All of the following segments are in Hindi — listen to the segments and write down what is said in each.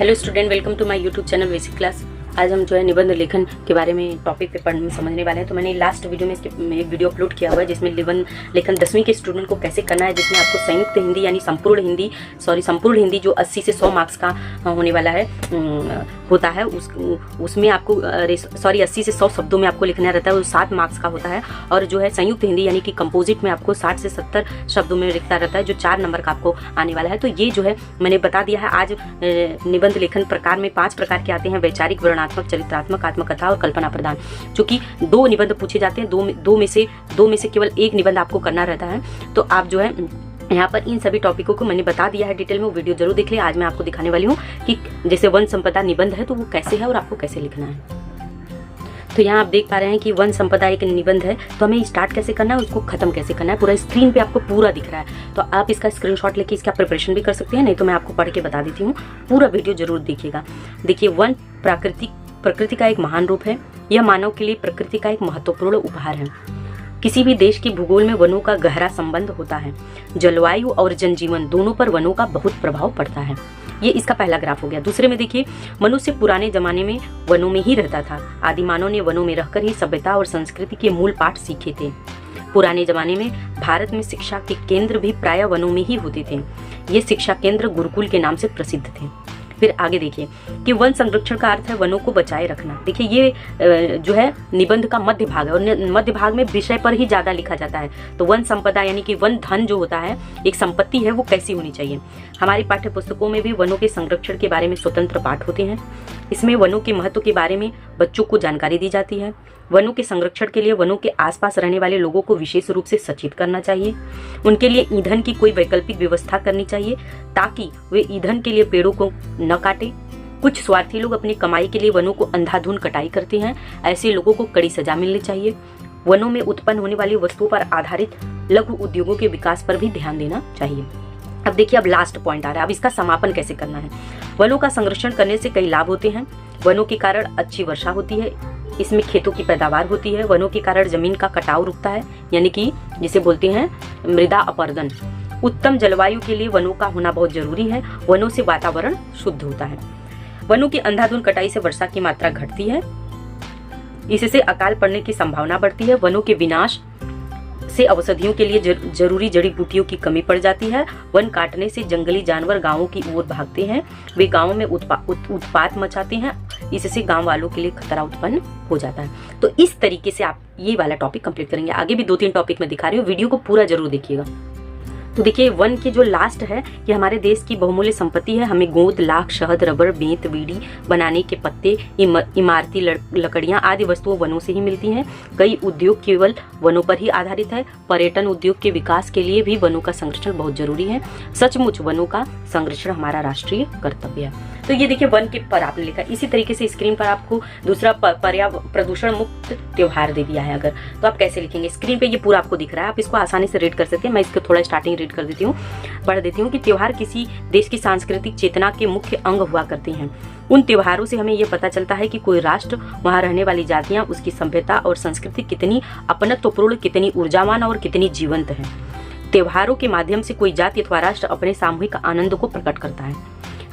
Hello student, welcome to my YouTube channel basic class. आज हम जो है निबंध लेखन के बारे में टॉपिक पे पढ़ने समझने वाले हैं। तो मैंने लास्ट वीडियो में एक वीडियो अपलोड किया हुआ है जिसमें निबंध लेखन 10वीं के स्टूडेंट को कैसे करना है, जिसमें आपको संयुक्त हिंदी यानी संपूर्ण हिंदी जो 80 से 100 मार्क्स का होने वाला है होता है, उसमें आपको 80 से 100 शब्दों में आपको लिखना रहता है, वो 7 मार्क्स का होता है। और जो है संयुक्त हिंदी यानी कि कंपोजिट में आपको 60 से 70 शब्दों में लिखता रहता है, जो 4 नंबर का आपको आने वाला है। तो ये जो है मैंने बता दिया है। आज निबंध लेखन प्रकार में 5 प्रकार के आते हैं: वैचारिक, वर्णनात्मक, चरित्रात्मक, आत्मकथा और कल्पना प्रदान। चूंकि 2 निबंध पूछे जाते हैं, दो में से केवल एक निबंध आपको करना रहता है। तो आप जो है यहाँ पर इन सभी टॉपिकों को मैंने बता दिया है डिटेल में, वो वीडियो जरूर देख लिया। आज मैं आपको दिखाने वाली हूँ कि जैसे वन संपदा निबंध है तो वो कैसे है और आपको कैसे लिखना है। तो यहाँ आप देख पा रहे हैं कि वन संपदा एक निबंध है, तो हमें स्टार्ट कैसे करना है, उसको खत्म कैसे करना है, पूरा स्क्रीन पे आपको पूरा दिख रहा है। तो आप इसका स्क्रीनशॉट लेके इसका प्रिपरेशन भी कर सकते हैं, नहीं तो मैं आपको पढ़ के बता देती हूँ। पूरा वीडियो जरूर देखिएगा। देखिए, वन प्रकृति का एक महान रूप है। यह मानव के लिए प्रकृति का एक महत्वपूर्ण उपहार है। किसी भी देश के भूगोल में वनों का गहरा संबंध होता है। जलवायु और जनजीवन दोनों पर वनों का बहुत प्रभाव पड़ता है। ये इसका पहला ग्राफ हो गया। दूसरे में देखिए, मनुष्य पुराने जमाने में वनों में ही रहता था। आदि मानव ने वनों में रहकर ही सभ्यता और संस्कृति के मूल पाठ सीखे थे। पुराने जमाने में भारत में शिक्षा के केंद्र भी प्रायः वनों में ही होते थे। ये शिक्षा केंद्र गुरुकुल के नाम से प्रसिद्ध थे। फिर आगे देखिए कि वन संरक्षण का अर्थ है वनों को बचाए रखना। देखिए, ये जो है निबंध का मध्य भाग है और मध्य भाग में विषय पर ही ज्यादा लिखा जाता है। तो वन संपदा यानी कि वन धन जो होता है, एक संपत्ति है, वो कैसी होनी चाहिए। हमारी पाठ्य पुस्तकों में भी वनों के संरक्षण के बारे में स्वतंत्र पाठ होते हैं। इसमें वनों के महत्व के बारे में बच्चों को जानकारी दी जाती है। वनों के संरक्षण के लिए वनों के आसपास रहने वाले लोगों को विशेष रूप से सचेत करना चाहिए। उनके लिए ईंधन की कोई वैकल्पिक व्यवस्था करनी चाहिए ताकि वे ईंधन के लिए पेड़ों को न काटें। कुछ स्वार्थी लोग अपनी कमाई के लिए वनों को अंधाधुंध कटाई करते हैं। ऐसे लोगों को कड़ी सजा मिलनी चाहिए। वनों में उत्पन्न होने वाली वस्तुओं पर आधारित लघु उद्योगों के विकास पर भी ध्यान देना चाहिए। अब देखिए, अब लास्ट पॉइंट आ रहा है। अब इसका समापन कैसे करना है। वनों का संरक्षण करने से कई लाभ होते हैं। वनों के कारण अच्छी वर्षा होती है, इसमें खेतों की पैदावार होती है। वनों के कारण जमीन का कटाव रुकता है, यानी कि जिसे बोलते हैं मृदा अपरदन। उत्तम जलवायु के लिए वनों का होना बहुत जरूरी है। वनों से वातावरण शुद्ध होता है। वनों की अंधाधुंध कटाई से वर्षा की मात्रा घटती है, इससे अकाल पड़ने की संभावना बढ़ती है। वनों के विनाश से औषधियों के लिए जरूरी जड़ी बूटियों की कमी पड़ जाती है। वन काटने से जंगली जानवर गांवों की ओर भागते हैं। वे गांवों में उत्पात मचाते हैं, इससे गांव वालों के लिए खतरा उत्पन्न हो जाता है। तो इस तरीके से आप ये वाला टॉपिक कंप्लीट करेंगे। आगे भी 2-3 टॉपिक मैं दिखा रही हूँ, वीडियो को पूरा जरूर देखिएगा। तो देखिए, वन के जो लास्ट है, ये हमारे देश की बहुमूल्य संपत्ति है। हमें गोंद, लाख, शहद, रबर, बेंत, बीड़ी बनाने के पत्ते, इमारती लकड़ियां आदि वस्तुएं वनों से ही मिलती हैं। कई उद्योग केवल वनों पर ही आधारित है। पर्यटन उद्योग के विकास के लिए भी वनों का संरक्षण बहुत जरूरी है। सचमुच वनों का संरक्षण हमारा राष्ट्रीय कर्तव्य है। तो ये देखिए, वन के पर आपने लिखा। इसी तरीके से स्क्रीन पर आपको दूसरा प्रदूषण मुक्त त्योहार दे दिया है। अगर तो आप कैसे लिखेंगे, स्क्रीन पे ये पूरा आपको दिख रहा है, आप इसको आसानी से रीड कर सकते हैं। मैं इसको थोड़ा स्टार्टिंग रीड कर देती हूँ, पढ़ देती हूँ कि त्योहार किसी देश की सांस्कृतिक चेतना के मुख्य अंग हुआ करते हैं। उन त्योहारों से हमें यह पता चलता है कि कोई राष्ट्र, वहाँ रहने वाली जातियां, उसकी सभ्यता और संस्कृति कितनी अपनत्वपूर्ण, कितनी ऊर्जावान और कितनी जीवंत है। त्योहारों के माध्यम से कोई जाति अथवा राष्ट्र अपने सामूहिक आनंद को प्रकट करता है।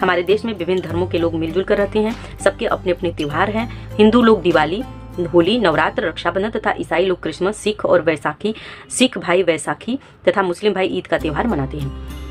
हमारे देश में विभिन्न धर्मों के लोग मिलजुल कर रहते हैं। सबके अपने अपने त्योहार हैं। हिंदू लोग दिवाली, होली, नवरात्र, रक्षाबंधन तथा ईसाई लोग क्रिसमस, सिख भाई वैसाखी तथा मुस्लिम भाई ईद का त्योहार मनाते हैं।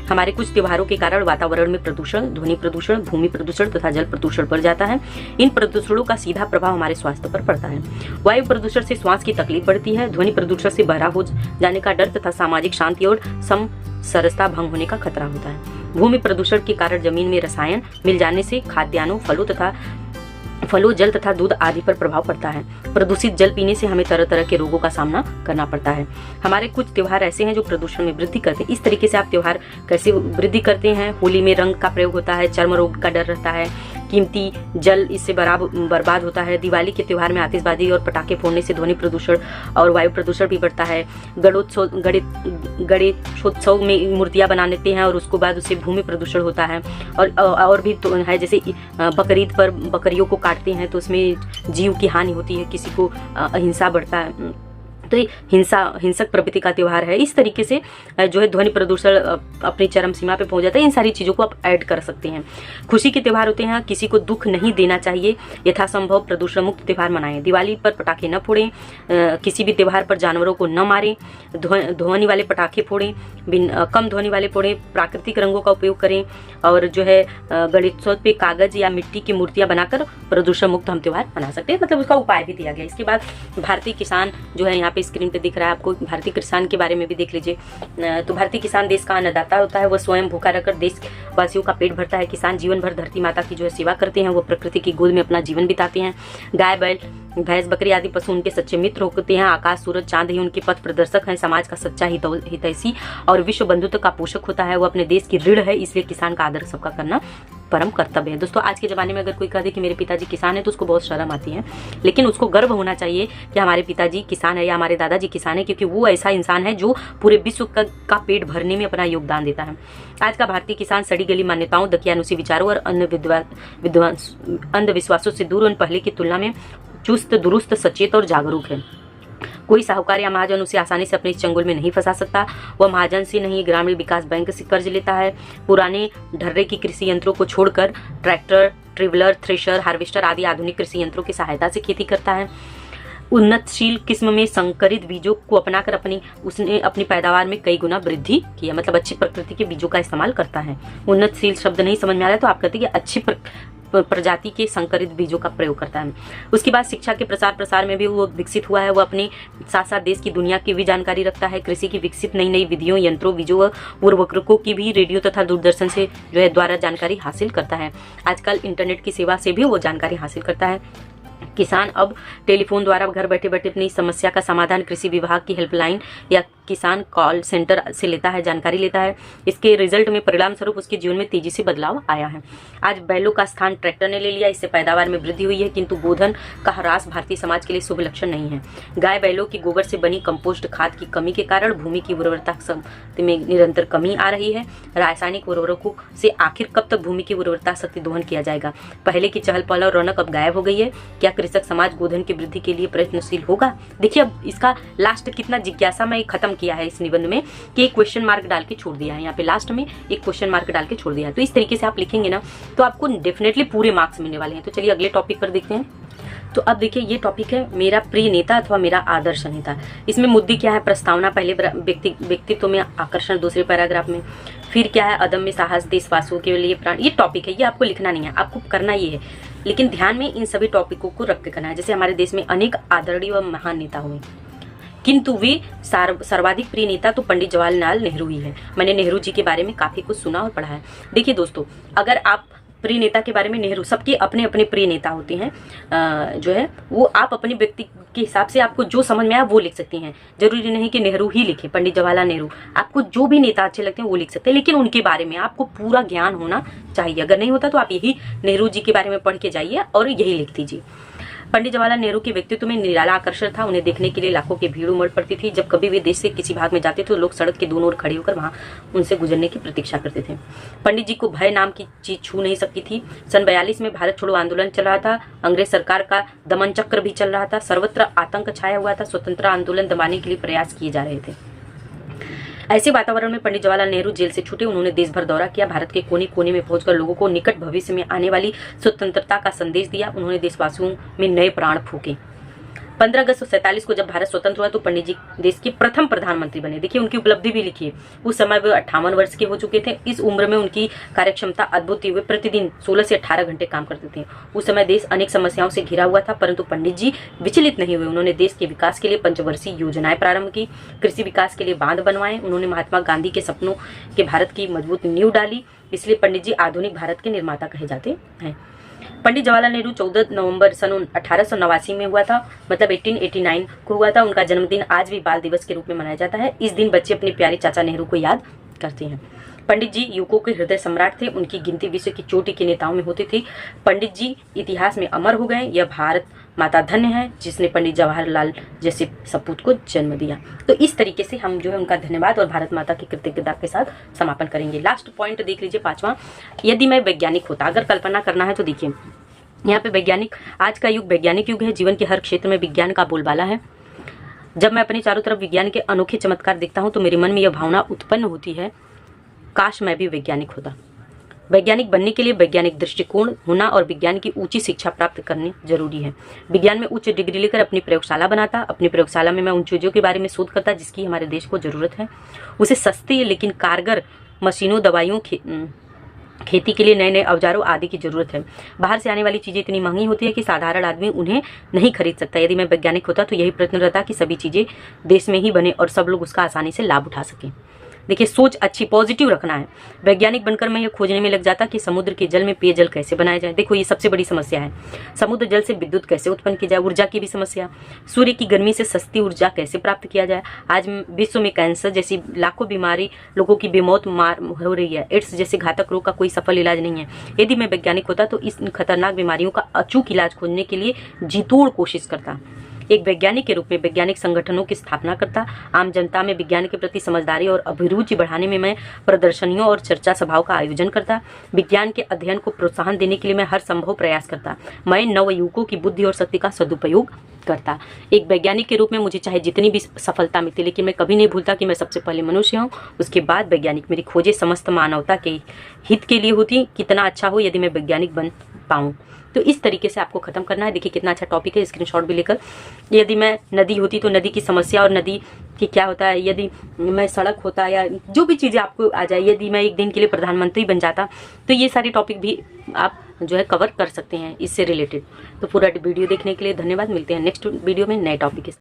हमारे कुछ त्योहारों के कारण वातावरण में प्रदूषण, ध्वनि प्रदूषण, भूमि प्रदूषण तथा जल प्रदूषण बढ़ जाता है। इन प्रदूषणों का सीधा प्रभाव हमारे स्वास्थ्य पर पड़ता है। वायु प्रदूषण से श्वास की तकलीफ बढ़ती है। ध्वनि प्रदूषण से बहरा हो जाने का डर तथा सामाजिक शांति और समरसता भंग होने का खतरा होता है। भूमि प्रदूषण के कारण जमीन में रसायन मिल जाने से खाद्यान्नों, फलों, जल तथा दूध आदि पर प्रभाव पड़ता है। प्रदूषित जल पीने से हमें तरह तरह के रोगों का सामना करना पड़ता है। हमारे कुछ त्योहार ऐसे हैं जो प्रदूषण में वृद्धि करते हैं। इस तरीके से आप त्योहार कैसे वृद्धि करते हैं। होली में रंग का प्रयोग होता है, चर्म रोग का डर रहता है, कीमती जल इससे बर्बाद होता है। दिवाली के त्योहार में आतिशबाजी और पटाखे फोड़ने से ध्वनि प्रदूषण और वायु प्रदूषण भी बढ़ता है। गणेशोत्सव में मूर्तियां बना लेते हैं और उसके बाद उससे भूमि प्रदूषण होता है। और भी तो है, जैसे बकरीद पर बकरियों को काटते हैं तो उसमें जीव की हानि होती है, किसी को अहिंसा बढ़ता है, तो ये हिंसक प्रवृत्ति का त्यौहार है। इस तरीके से जो है ध्वनि प्रदूषण अपनी चरम सीमा पे पहुंच जाता है। इन सारी चीज़ों को आप ऐड कर सकते हैं। खुशी के त्यौहार होते हैं, किसी को दुख नहीं देना चाहिए, यथासंभव प्रदूषण मुक्त त्यौहार मनाएं। दिवाली पर पटाखे न फोड़ें, किसी भी त्यौहार पर जानवरों को न मारें, ध्वनि वाले पटाखे फोड़ें, कम ध्वनि वाले फोड़ें, प्राकृतिक रंगों का उपयोग करें और जो है गणेशोत्सव पे कागज या मिट्टी की मूर्तियां बनाकर प्रदूषण मुक्त हम त्यौहार मना सकते हैं। मतलब उसका उपाय भी दिया गया। इसके बाद भारतीय किसान जो है यहाँ पे स्क्रीन पे दिख रहा है आपको, भारतीय किसान के बारे में भी देख लीजिए। तो भारतीय किसान देश का अन्नदाता होता है, वह स्वयं भूखा रहकर देशवासियों का पेट भरता है। किसान जीवन भर धरती माता की जो है सेवा करते हैं, वो प्रकृति की गोद में अपना जीवन बिताते हैं। गाय बैल भैंस बकरी आदि पशु उनके सच्चे मित्र होते हैं। आकाश सूरज चांद ही उनके पथ प्रदर्शक हैं। समाज का सच्चा हितैषी और विश्व बंधुत्व का पोषक होता है। वो अपने देश की ऋण है, इसलिए किसान का आदर सबका करना परम कर्तव्य है। दोस्तों आज के ज़माने में अगर कोई कह दे कि मेरे पिताजी किसान है तो उसको बहुत शर्म आती है, लेकिन उसको गर्व होना चाहिए कि हमारे पिताजी किसान है या हमारे दादाजी किसान है, क्योंकि वो ऐसा इंसान है जो पूरे विश्व का पेट भरने में अपना योगदान देता है। आज का भारतीय किसान सड़ी गली मान्यताओं, दकियानुसी विचारों और अंधविश्वासों से दूर और पहले की तुलना में चुस्त दुरुस्त सचेत और जागरूक है। कोई साहूकार या महाजन उसे आसानी से अपने चंगुल में नहीं फंसा सकता। वह महाजन से नहीं ग्रामीण विकास बैंक से कर्ज लेता है। पुराने ढर्रे की कृषि यंत्रों को छोड़कर ट्रैक्टर, ट्रिवलर, थ्रेशर, हार्वेस्टर आदि आधुनिक कृषि यंत्रों की सहायता से खेती करता है। उन्नतशील किस्म में संकरित बीजों को अपनाकर उसने अपनी पैदावार में कई गुना वृद्धि की है। मतलब अच्छी प्रकृति के बीजों का इस्तेमाल करता है। उन्नतशील शब्द नहीं समझ में आ रहा है तो आप कहते हैं कि अच्छी प्रजाति के संकरित बीजों का प्रयोग करता है। उसके बाद शिक्षा के प्रसार में भी वो विकसित हुआ है। वो अपने साथ साथ देश की दुनिया की भी जानकारी रखता है। कृषि की विकसित नई नई विधियों, यंत्रों, बीजों व उर्वरकों की भी रेडियो तथा दूरदर्शन से जो है द्वारा जानकारी हासिल करता है। आजकल इंटरनेट की सेवा से भी वो जानकारी हासिल करता है। किसान अब टेलीफोन द्वारा घर बैठे बैठे अपनी समस्या का समाधान कृषि विभाग की हेल्पलाइन या किसान कॉल सेंटर से लेता है, जानकारी लेता है। इसके रिजल्ट में परिणाम स्वरूप उसके जीवन में तेजी से बदलाव आया है। आज बैलों का स्थान ट्रैक्टर ने ले लिया, इससे पैदावार में वृद्धि हुई है, किंतु गोधन का ह्रास भारतीय समाज के लिए शुभ लक्षण नहीं है। गाय बैलों की गोबर से बनी कंपोस्ट खाद की कमी के कारण भूमि की उर्वरता में निरंतर कमी आ रही है। रासायनिक उर्वरकों से आखिर कब तक भूमि की उर्वरता शक्ति दोहन किया जाएगा? पहले की चहल पहल और रौनक अब गायब हो गई है। क्या कृषक समाज गोधन की वृद्धि के लिए प्रयत्नशील होगा? देखिए अब इसका लास्ट कितना जिज्ञासा में खत्म किया है इस निबंध में कि एक क्वेश्चन मार्क डाल के छोड़ दिया है। यहाँ पे लास्ट में एक क्वेश्चन मार्क डाल के छोड़ दिया है। तो इस तरीके से आप लिखेंगे ना तो आपको डेफिनेटली पूरे मार्क्स मिलने वाले हैं। तो चलिए अगले टॉपिक पर देखते हैं। तो अब देखिए ये टॉपिक है मेरा प्रिय नेता अथवा मेरा आदर्श नेता। इसमें मुद्दे क्या है? प्रस्तावना पहले व्यक्तित्व में आकर्षण दूसरे पैराग्राफ में, फिर क्या है अदम्य साहस, देशवासियों के लिए प्राण। ये टॉपिक है, ये आपको लिखना नहीं है, आपको करना ये है, लेकिन ध्यान में इन सभी टॉपिकों को रख के करना है। जैसे हमारे देश में अनेक आदरणीय व महान नेता हुए, किंतु वे सर्वाधिक प्रिय नेता तो पंडित जवाहरलाल नेहरू ही है। मैंने नेहरू जी के बारे में काफी कुछ सुना और पढ़ा है। देखिए दोस्तों, अगर आप प्रिय नेता के बारे में, नेहरू सबके अपने अपने प्रिय नेता होते हैं, जो है वो आप अपने व्यक्ति के हिसाब से आपको जो समझ में आया वो लिख सकती हैं। जरूरी नहीं कि नेहरू ही लिखे, पंडित जवाहरलाल नेहरू, आपको जो भी नेता अच्छे लगते हैं वो लिख सकते हैं, लेकिन उनके बारे में आपको पूरा ज्ञान होना चाहिए। अगर नहीं होता तो आप यही नेहरू जी के बारे में पढ़ के जाइए और यही लिख दीजिए। पंडित जवाहरलाल नेहरू के व्यक्तित्व में निराला आकर्षण था। उन्हें देखने के लिए लाखों की भीड़ उमड़ पड़ती थी। जब कभी भी देश से किसी भाग में जाते थे तो लोग सड़क के दोनों ओर खड़े होकर वहां उनसे गुजरने की प्रतीक्षा करते थे। पंडित जी को भय नाम की चीज छू नहीं सकती थी। सन 42 में भारत छोड़ो आंदोलन चल रहा था। अंग्रेज सरकार का दमन चक्र भी चल रहा था। सर्वत्र आतंक छाया हुआ था। स्वतंत्रता आंदोलन दबाने के लिए प्रयास किए जा रहे थे। ऐसे वातावरण में पंडित जवाहरलाल नेहरू जेल से छूटे। उन्होंने देश भर दौरा किया। भारत के कोने कोने में पहुंचकर लोगों को निकट भविष्य में आने वाली स्वतंत्रता का संदेश दिया। उन्होंने देशवासियों में नए प्राण फूके। 15 अगस्त 1947 को जब भारत स्वतंत्र हुआ तो पंडित जी देश के प्रथम प्रधानमंत्री बने। देखिए उनकी उपलब्धि भी लिखिए। उस समय वे 58 वर्ष के हो चुके थे। इस उम्र में उनकी कार्यक्षमता अद्भुत थी। वे प्रतिदिन 16 से 18 घंटे काम करते थे। उस समय देश अनेक समस्याओं से घिरा हुआ था, परंतु पंडित जी विचलित नहीं हुए। उन्होंने देश के विकास के लिए पंचवर्षीय योजनाएं प्रारंभ की, कृषि विकास के लिए बांध बनवाए। उन्होंने महात्मा गांधी के सपनों के भारत की मजबूत नींव डाली। इसलिए पंडित जी आधुनिक भारत के निर्माता कहे जाते हैं। पंडित जवाहरलाल नेहरू 14 नवंबर सन 1889 में हुआ था, मतलब 1889 को हुआ था। उनका जन्मदिन आज भी बाल दिवस के रूप में मनाया जाता है। इस दिन बच्चे अपने प्यारे चाचा नेहरू को याद करते हैं। पंडित जी युवकों के हृदय सम्राट थे। उनकी गिनती विश्व की चोटी के नेताओं में होती थी। पंडित जी इतिहास में अमर हो गए। यह भारत माता धन्य है जिसने पंडित जवाहरलाल जैसे सपूत को जन्म दिया। तो इस तरीके से हम जो है उनका धन्यवाद और भारत माता की कृतज्ञता के साथ समापन करेंगे। लास्ट पॉइंट देख लीजिए 5वां, यदि मैं वैज्ञानिक होता। अगर कल्पना करना है तो देखिए यहाँ पे वैज्ञानिक, आज का युग वैज्ञानिक युग है। जीवन के हर क्षेत्र में विज्ञान का बोलबाला है। जब मैं अपने चारों तरफ विज्ञान के अनोखे चमत्कार देखता हूँ तो मेरे मन में यह भावना उत्पन्न होती है, काश मैं भी वैज्ञानिक होता। वैज्ञानिक बनने के लिए वैज्ञानिक दृष्टिकोण होना और विज्ञान की ऊंची शिक्षा प्राप्त करनी जरूरी है। विज्ञान में उच्च डिग्री लेकर अपनी प्रयोगशाला बनाता। अपनी प्रयोगशाला में मैं उन चीज़ों के बारे में शोध करता जिसकी हमारे देश को जरूरत है। उसे सस्ती लेकिन कारगर मशीनों, दवाइयों, खेती के लिए नए नए औजारों आदि की जरूरत है। बाहर से आने वाली चीज़ें इतनी महंगी होती है कि साधारण आदमी उन्हें नहीं खरीद सकता। यदि मैं वैज्ञानिक होता तो यही प्रयत्न रहता कि सभी चीज़ें देश में ही बने और सब लोग उसका आसानी से लाभ उठा सकें। देखिए, सोच अच्छी पॉजिटिव रखना है। वैज्ञानिक बनकर मैं ये खोजने में लग जाता कि समुद्र के जल में पेयजल कैसे बनाया जाए। देखो, ये सबसे बड़ी समस्या है। समुद्र जल से विद्युत कैसे उत्पन्न की जाए, ऊर्जा की भी समस्या। सूर्य की गर्मी से सस्ती ऊर्जा कैसे प्राप्त किया जाए। आज विश्व में कैंसर जैसी लाखों बीमारी, लोगों की बेमौत हो रही है। एड्स जैसे घातक रोग का कोई सफल इलाज नहीं है। यदि मैं वैज्ञानिक होता तो इस खतरनाक बीमारियों का अचूक इलाज खोजने के लिए जीतोड़ कोशिश करता। एक वैज्ञानिक के रूप में वैज्ञानिक संगठनों की स्थापना करता। आम जनता में विज्ञान के प्रति समझदारी और अभिरुचि बढ़ाने में मैं प्रदर्शनियों और चर्चा सभाओं का आयोजन करता। विज्ञान के अध्ययन को प्रोत्साहन देने के लिए मैं हर संभव प्रयास करता। मैं नवयुवकों की बुद्धि और शक्ति का सदुपयोग करता। एक वैज्ञानिक के रूप में मुझे चाहे जितनी भी सफलता मिलती, लेकिन मैं कभी नहीं भूलता कि मैं सबसे पहले मनुष्य हूँ, उसके बाद वैज्ञानिक। मेरी खोजें समस्त मानवता के हित के लिए होती। कितना अच्छा हो यदि मैं वैज्ञानिक बन पाऊँ। तो इस तरीके से आपको खत्म करना है। देखिए कितना अच्छा टॉपिक है, स्क्रीनशॉट भी लेकर। यदि मैं नदी होती तो नदी की समस्या और नदी कि क्या होता है। यदि मैं सड़क होता या जो भी चीज़ें आपको आ जाए, यदि मैं एक दिन के लिए प्रधानमंत्री बन जाता तो ये सारे टॉपिक भी आप जो है कवर कर सकते हैं इससे रिलेटेड। तो पूरा वीडियो देखने के लिए धन्यवाद। मिलते हैं नेक्स्ट वीडियो में नए टॉपिक के साथ।